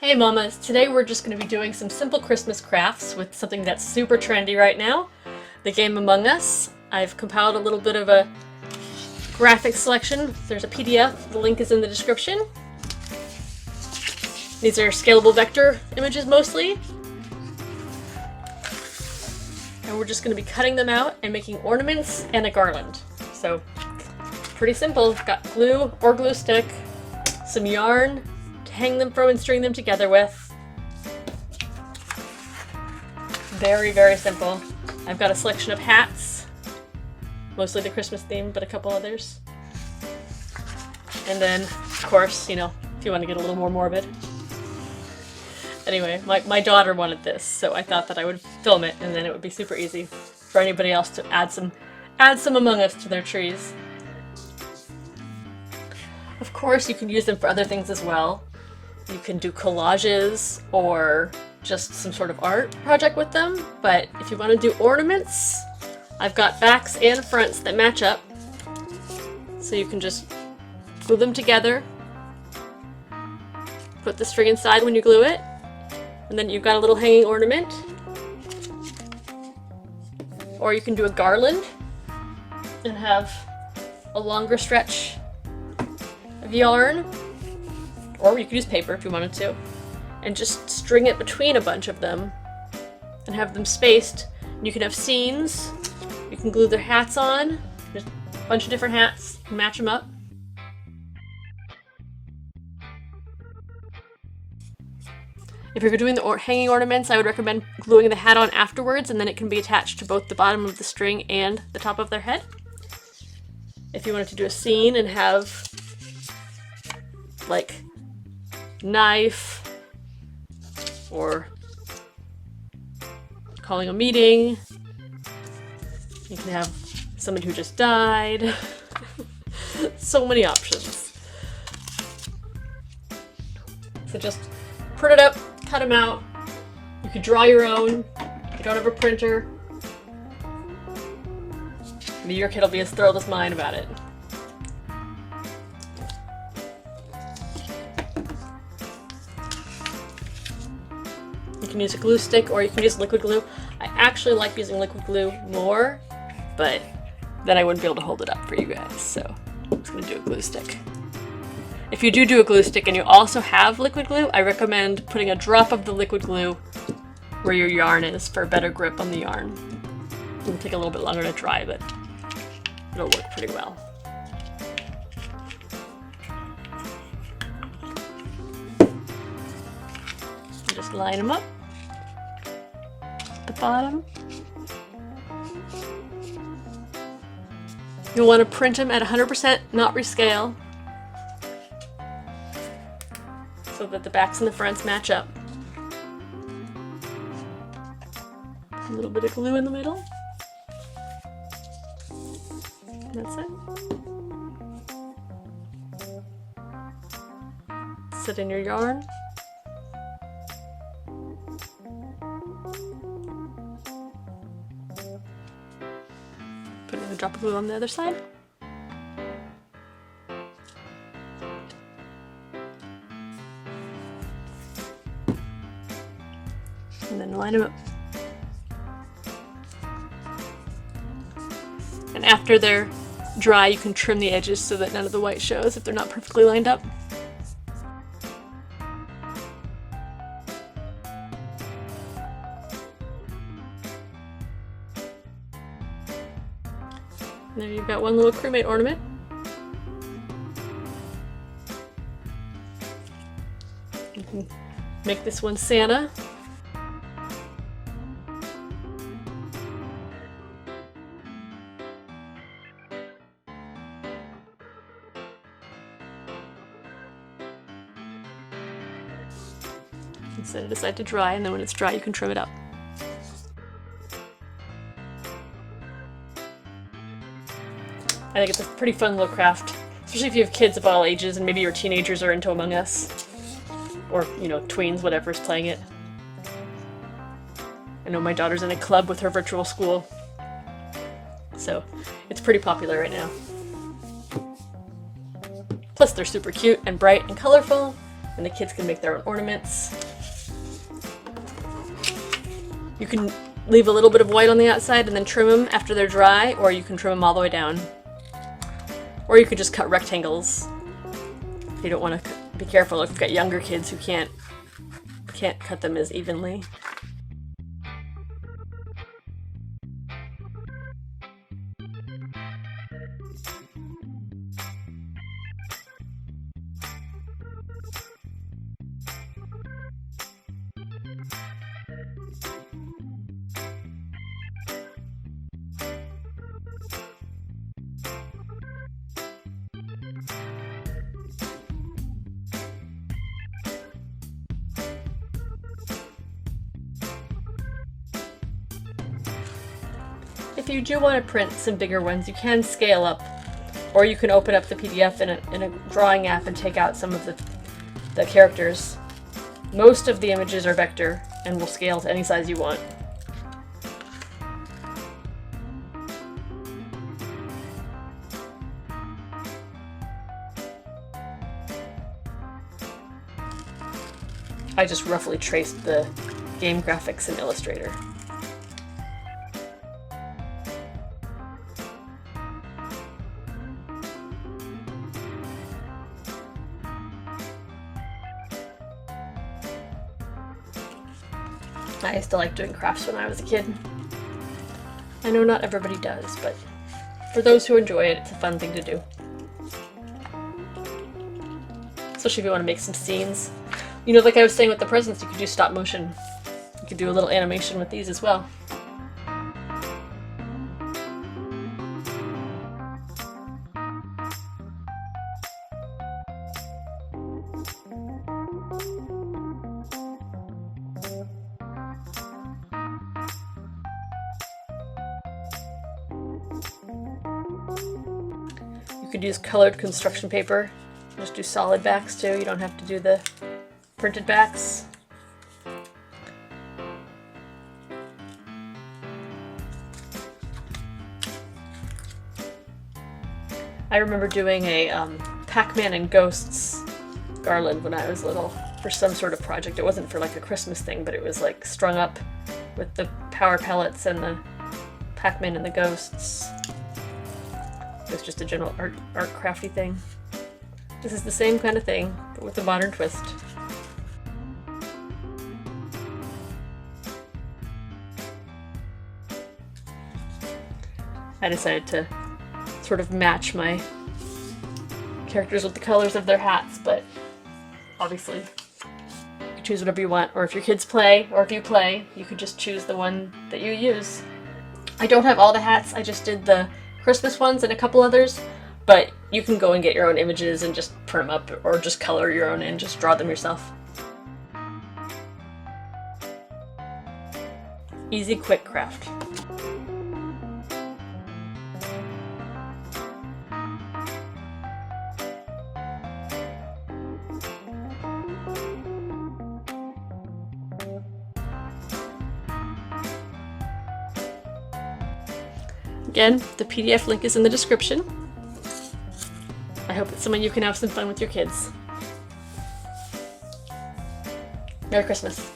Hey mamas, today we're just going to be doing some simple Christmas crafts with something that's super trendy right now, the game Among Us. I've compiled a little bit of a graphic selection. There's a PDF, the link is in the description. These are scalable vector images mostly. And we're just going to be cutting them out and making ornaments and a garland. So, pretty simple. Got glue or glue stick, some yarn, hang them from and string them together with. Very, very simple. I've got a selection of hats, mostly the Christmas theme, but a couple others. And then, of course, you know, if you want to get a little more morbid. Anyway, my daughter wanted this, so I thought that I would film it, and then it would be super easy for anybody else to add some Among Us to their trees. Of course, you can use them for other things as well. You can do collages or just some sort of art project with them, but if you want to do ornaments, I've got backs and fronts that match up. So you can just glue them together, put the string inside when you glue it, and then you've got a little hanging ornament. Or you can do a garland and have a longer stretch of yarn. Or you could use paper if you wanted to, and just string it between a bunch of them and have them spaced. And you can have scenes, you can glue their hats on, there's a bunch of different hats, match them up. If you're doing the hanging ornaments, I would recommend gluing the hat on afterwards, and then it can be attached to both the bottom of the string and the top of their head. If you wanted to do a scene and have like knife, or calling a meeting. You can have someone who just died. So many options. So just print it up, cut them out. You could draw your own if you don't have a printer. Maybe your kid will be as thrilled as mine about it. You can use a glue stick or you can use liquid glue. I actually like using liquid glue more, but then I wouldn't be able to hold it up for you guys, so I'm just going to do a glue stick. If you do a glue stick and you also have liquid glue, I recommend putting a drop of the liquid glue where your yarn is for a better grip on the yarn. It'll take a little bit longer to dry, but it'll work pretty well. Just line them up at the bottom. You'll want to print them at 100%, not rescale, so that the backs and the fronts match up. A little bit of glue in the middle. That's it. Sit in your yarn. Put another drop of glue on the other side. And then line them up. And after they're dry, you can trim the edges so that none of the white shows if they're not perfectly lined up. And there you've got one little crewmate ornament. You can make this one Santa. And set it aside to dry, and then when it's dry you can trim it up. I think it's a pretty fun little craft, especially if you have kids of all ages and maybe your teenagers are into Among Us. Or, you know, tweens, whatever's playing it. I know my daughter's in a club with her virtual school, so it's pretty popular right now. Plus they're super cute and bright and colorful, and the kids can make their own ornaments. You can leave a little bit of white on the outside and then trim them after they're dry, or you can trim them all the way down. Or you could just cut rectangles. If you don't want to be careful if you've got younger kids who can't cut them as evenly. If you do want to print some bigger ones, you can scale up, or you can open up the PDF in a drawing app and take out some of the characters. Most of the images are vector and will scale to any size you want. I just roughly traced the game graphics in Illustrator. I used to like doing crafts when I was a kid. I know not everybody does, but for those who enjoy it, it's a fun thing to do. Especially if you want to make some scenes. You know, like I was saying with the presents, you could do stop motion. You could do a little animation with these as well. You could use colored construction paper. Just do solid backs too. You don't have to do the printed backs. I remember doing a Pac-Man and Ghosts garland when I was little for some sort of project. It wasn't for like a Christmas thing, but it was like strung up with the power pellets and the Pac-Man and the Ghosts. It was just a general art crafty thing. This is the same kind of thing, but with a modern twist. I decided to sort of match my characters with the colors of their hats, but obviously you choose whatever you want, or if your kids play, or if you play, you could just choose the one that you use. I don't have all the hats, I just did the Christmas ones and a couple others, but you can go and get your own images and just print them up, or just color your own and just draw them yourself. Easy, quick craft. Again, the PDF link is in the description. I hope it's someone you can have some fun with your kids. Merry Christmas.